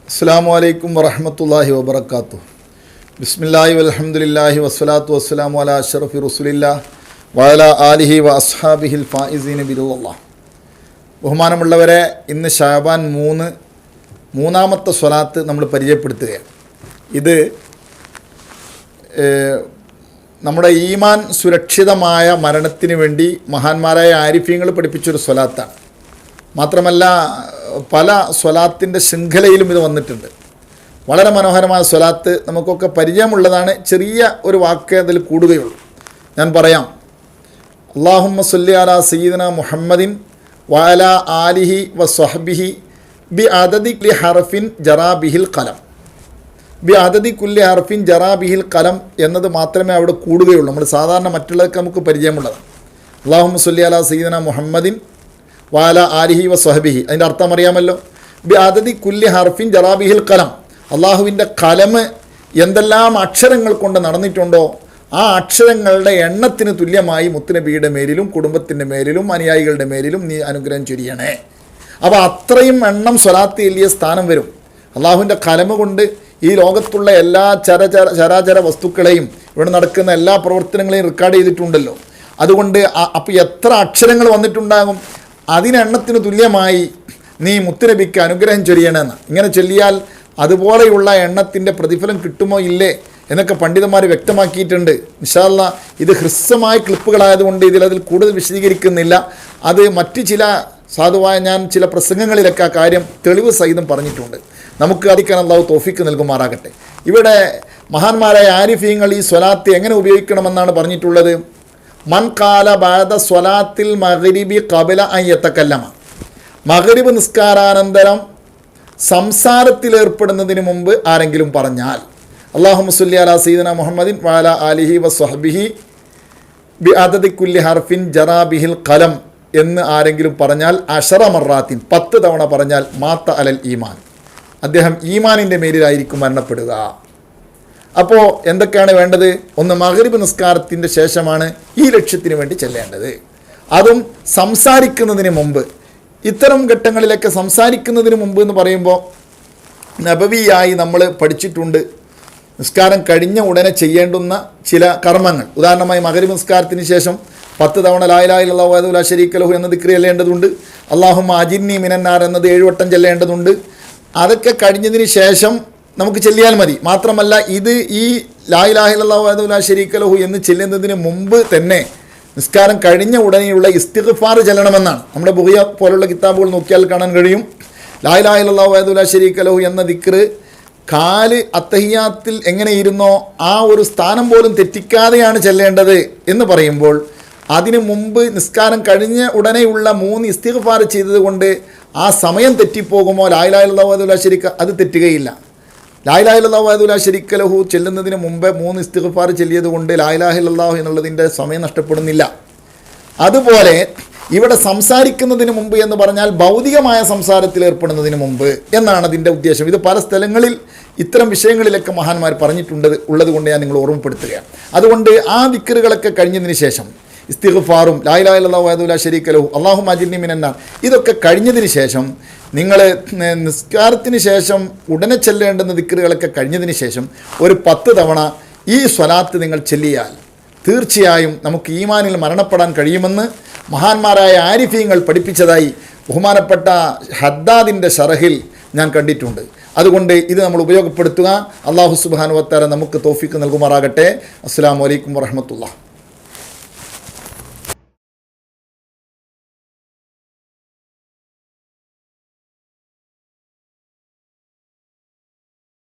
അസ്സലാമു അലൈക്കും വറഹ്മത്തുള്ളാഹി വബറകാതുഹു. ബിസ്മില്ലാഹി വൽഹംദുലില്ലാഹി വസ്സലാത്തു വസ്സലാമു അലാ അഷ്റഫി റസൂലില്ലാഹ് വഅലാ ആലിഹി വഅസ്ഹാബിഹിൽ ഫായിസീന ബിറുല്ലാഹ്. ബഹുമാനമുള്ളവരെ, ഇന്ന് ശഅബാൻ 3 മൂന്നാമത്തെ സ്വലാത്ത് നമ്മൾ പരിചയപ്പെടുത്തുകയാണ്. ഇത് നമ്മുടെ ഈമാൻ സുരക്ഷിതമായ മരണത്തിന് വേണ്ടി മഹാന്മാരായ ആരിഫീങ്ങൾ പഠിപ്പിച്ചൊരു സ്വലാത്താണ്. മാത്രമല്ല പല സ്വലാത്തിൻ്റെ ശൃംഖലയിലും ഇത് വന്നിട്ടുണ്ട്. വളരെ മനോഹരമായ സ്വലാത്ത്, നമുക്കൊക്കെ പരിചയമുള്ളതാണ്. ചെറിയ ഒരു വാക്ക് അതിൽ കൂടുകയുള്ളൂ. ഞാൻ പറയാം: അല്ലാഹുമ്മ സ്വല്ലി അലാ സയ്യിദിന മുഹമ്മദിൻ വഅലാ ആലിഹി വസ്വഹ്ബിഹി ബി അദദി കുല്ലി ഹർഫിൻ ജറാ ബിഹിൽ ഖലം. ബി അദദി കുല്ലി ഹർഫിൻ ജറാ ബിഹിൽ ഖലം എന്നത് മാത്രമേ അവിടെ കൂടുകയുള്ളൂ. നമ്മൾ സാധാരണ മറ്റുള്ളതൊക്കെ നമുക്ക് പരിചയമുള്ളതാണ്. അല്ലാഹുമ്മ സ്വല്ലി അലാ സയ്യിദിന മുഹമ്മദിൻ വഅലാ ആലിഹി വസ്വഹ്ബിഹി, അതിൻ്റെ അർത്ഥം അറിയാമല്ലോ. ബി അദദി കുല്ലി ഹർഫിൻ ജറാ ബിഹിൽ ഖലം, അള്ളാഹുവിൻ്റെ കലമ് എന്തെല്ലാം അക്ഷരങ്ങൾ കൊണ്ട് നടന്നിട്ടുണ്ടോ ആ അക്ഷരങ്ങളുടെ എണ്ണത്തിന് തുല്യമായി മുത്തുനബിയുടെ മേലിലും കുടുംബത്തിൻ്റെ മേലിലും അനുയായികളുടെ മേലിലും നീ അനുഗ്രഹം ചൊരിയണേ. അപ്പോൾ അത്രയും എണ്ണം സ്വലാത്ത് എല്ലിയ സ്ഥാനം വരും. അള്ളാഹുവിൻ്റെ കലമ കൊണ്ട് ഈ ലോകത്തുള്ള എല്ലാ ചരാചര വസ്തുക്കളെയും ഇവിടെ നടക്കുന്ന എല്ലാ പ്രവർത്തനങ്ങളെയും റെക്കോർഡ് ചെയ്തിട്ടുണ്ടല്ലോ. അതുകൊണ്ട് അപ്പോൾ എത്ര അക്ഷരങ്ങൾ വന്നിട്ടുണ്ടാകും, അതിനെണ്ണത്തിന് തുല്യമായി നീ മുത്തുനബിക്ക് അനുഗ്രഹം ചൊരിയണമെന്ന്. ഇങ്ങനെ ചൊല്ലിയാൽ അതുപോലെയുള്ള എണ്ണത്തിൻ്റെ പ്രതിഫലം കിട്ടുമോ ഇല്ലേ എന്നൊക്കെ പണ്ഡിതന്മാർ വ്യക്തമാക്കിയിട്ടുണ്ട്. ഇൻഷാ അല്ലാഹ് ഇത് ഹ്രസ്വമായ ക്ലിപ്പുകളായതുകൊണ്ട് അതിൽ കൂടുതൽ വിശദീകരിക്കുന്നില്ല. അത് മറ്റ് ചില സാധുവായ ഞാൻ ചില പ്രസംഗങ്ങളിലൊക്കെ ആ കാര്യം തെളിവ് സഹിതം പറഞ്ഞിട്ടുണ്ട്. നമുക്ക് അതിക്കാൻ അല്ലാഹു തൗഫീക്ക് നൽകുമാറാകട്ടെ. ഇവിടെ മഹാന്മാരായ ആരിഫീങ്ങൾ ഈ സ്വലാത്ത് എങ്ങനെ ഉപയോഗിക്കണമെന്നാണ് പറഞ്ഞിട്ടുള്ളത്. മൻ ഖാല ബഅദ സ്വലാത്തിൽ മഗ്രിബി ഖബല അൻ യതകല്ലമ, മഗ്രിബ് നിസ്കാരാനന്തരം സംസാരത്തിലേർപ്പെടുന്നതിന് മുമ്പ് ആരെങ്കിലും പറഞ്ഞാൽ അല്ലാഹുമ്മ സ്വല്ലി അലാ സയ്യിദിന മുഹമ്മദിൻ വഅലാ ആലിഹി വസ്വഹ്ബിഹി ബി അദദി കുല്ലി ഹർഫിൻ ജറാ ബിഹിൽ ഖലം എന്ന് ആരെങ്കിലും പറഞ്ഞാൽ 10 മറാത്തിൻ 10 തവണ പറഞ്ഞാൽ മാത്ത അലൽ ഈമാൻ, അദ്ദേഹം ഈമാനിൻ്റെ മേലിലായിരിക്കും മരണപ്പെടുക. അപ്പോൾ എന്തൊക്കെയാണ് വേണ്ടത്? ഒന്ന്, മഗ്രിബ് നിസ്കാരത്തിൻ്റെ ശേഷമാണ് ഈ ലക്ഷ്യത്തിന് വേണ്ടി ചെല്ലേണ്ടത്. അതും സംസാരിക്കുന്നതിന് മുമ്പ്. ഇത്തരം ഘട്ടങ്ങളിലൊക്കെ സംസാരിക്കുന്നതിന് മുമ്പ് എന്ന് പറയുമ്പോൾ നബവിയായി നമ്മൾ പഠിച്ചിട്ടുണ്ട് നിസ്കാരം കഴിഞ്ഞ ഉടനെ ചെയ്യേണ്ടുന്ന ചില കർമ്മങ്ങൾ. ഉദാഹരണമായി മഗ്രിബ് നിസ്കാരത്തിന് ശേഷം 10 തവണ ലാ ഇലാഹ ഇല്ലല്ലാഹു വഹ്ദഹു ലാ ശരീക ലഹു എന്ന ദിക്ർ ചെല്ലേണ്ടതുണ്ട്. അല്ലാഹുമ്മ അജിർനി മിനന്നാർ എന്നത് 7 വട്ടം ചെല്ലേണ്ടതുണ്ട്. അതൊക്കെ കഴിഞ്ഞതിന് ശേഷം നമുക്ക് ചെല്ലിയാൽ മതി. മാത്രമല്ല ഇത് ഈ ലാ ഇലാഹ ഇല്ലല്ലാഹു വഹ്ദഹു ലാ ശരീക ലഹു എന്ന് ചെല്ലുന്നതിന് മുമ്പ് തന്നെ നിസ്കാരം കഴിഞ്ഞ ഉടനെയുള്ള ഇസ്തിഗ്ഫാർ ചെല്ലണമെന്നാണ്. നമ്മുടെ ബുഖിയ പോലുള്ള കിതാബുകൾ നോക്കിയാൽ കാണാൻ കഴിയും. ലാ ഇലാഹ ഇല്ലല്ലാഹു വഹ്ദഹു ലാ ശരീക ലഹു എന്ന ദിക്ർ കാല് അത്തഹിയാത്തിൽ എങ്ങനെ ഇരുന്നോ ആ ഒരു സ്ഥാനം പോലും തെറ്റിക്കാതെയാണ് ചെല്ലേണ്ടത് എന്ന് പറയുമ്പോൾ അതിനു മുമ്പ് നിസ്കാരം കഴിഞ്ഞ ഉടനെയുള്ള 3 ഇസ്തിഗ്ഫാർ ചെയ്തത് കൊണ്ട് ആ സമയം തെറ്റിപ്പോകുമോ ലാ ഇലാഹ ഇല്ലല്ലാഹു വഹ്ദഹു ലാ ശരീക, അത് തെറ്റുകയില്ല. ലാ ഇലാഹ ഇല്ലല്ലാഹു വഹ്ദഹു ലാ ശരീക ലഹു ചെല്ലുന്നതിന് മുമ്പ് 3 ഇസ്തിഗ്ഫാർ ചെല്ലിയത് കൊണ്ട് ലാ ഇലാഹ ഇല്ലല്ലാഹു എന്നുള്ളതിൻ്റെ സമയം നഷ്ടപ്പെടുന്നില്ല. അതുപോലെ ഇവിടെ സംസാരിക്കുന്നതിന് മുമ്പ് എന്ന് പറഞ്ഞാൽ ഭൗതികമായ സംസാരത്തിൽ ഏർപ്പെടുന്നതിന് മുമ്പ് എന്നാണ് അതിൻ്റെ ഉദ്ദേശം. ഇത് പല സ്ഥലങ്ങളിൽ ഇത്തരം വിഷയങ്ങളിലൊക്കെ മഹാന്മാർ പറഞ്ഞിട്ടുണ്ട് ഉള്ളത് കൊണ്ട് ഞാൻ നിങ്ങൾ ഓർമ്മപ്പെടുത്തുകയാണ്. അതുകൊണ്ട് ആ ദിക്റുകളൊക്കെ കഴിഞ്ഞതിന് ശേഷം ഇസ്തിഗ്ഫാറും ലാ ഇലാഹ ഇല്ലല്ലാഹു വഹ്ദഹു ലാ ശരീക ലഹു അല്ലാഹുമ്മ അജിർനി മിനന്നാർ ഇതൊക്കെ കഴിഞ്ഞതിന് ശേഷം നിങ്ങൾ നിസ്കാരത്തിന് ശേഷം ഉടനെ ചെല്ലേണ്ടുന്ന ദിക്റുകളൊക്കെ കഴിഞ്ഞതിന് ശേഷം ഒരു 10 തവണ ഈ സ്വലാത്ത് നിങ്ങൾ ചെല്ലിയാൽ തീർച്ചയായും നമുക്ക് ഈമാനിൽ മരണപ്പെടാൻ കഴിയുമെന്ന് മഹാന്മാരായ ആരിഫീങ്ങൾ പഠിപ്പിച്ചതായി ബഹുമാനപ്പെട്ട ഹദ്ദാദിൻ്റെ ശറഹിൽ ഞാൻ കണ്ടിട്ടുണ്ട്. അതുകൊണ്ട് ഇത് നമ്മൾ ഉപയോഗപ്പെടുത്തുക. അല്ലാഹു സുബ്ഹാനഹു വ തആല നമുക്ക് തൗഫീക്ക് നൽകുമാറാകട്ടെ. അസ്സലാമു അലൈക്കും വറഹ്മത്തുള്ളാഹി.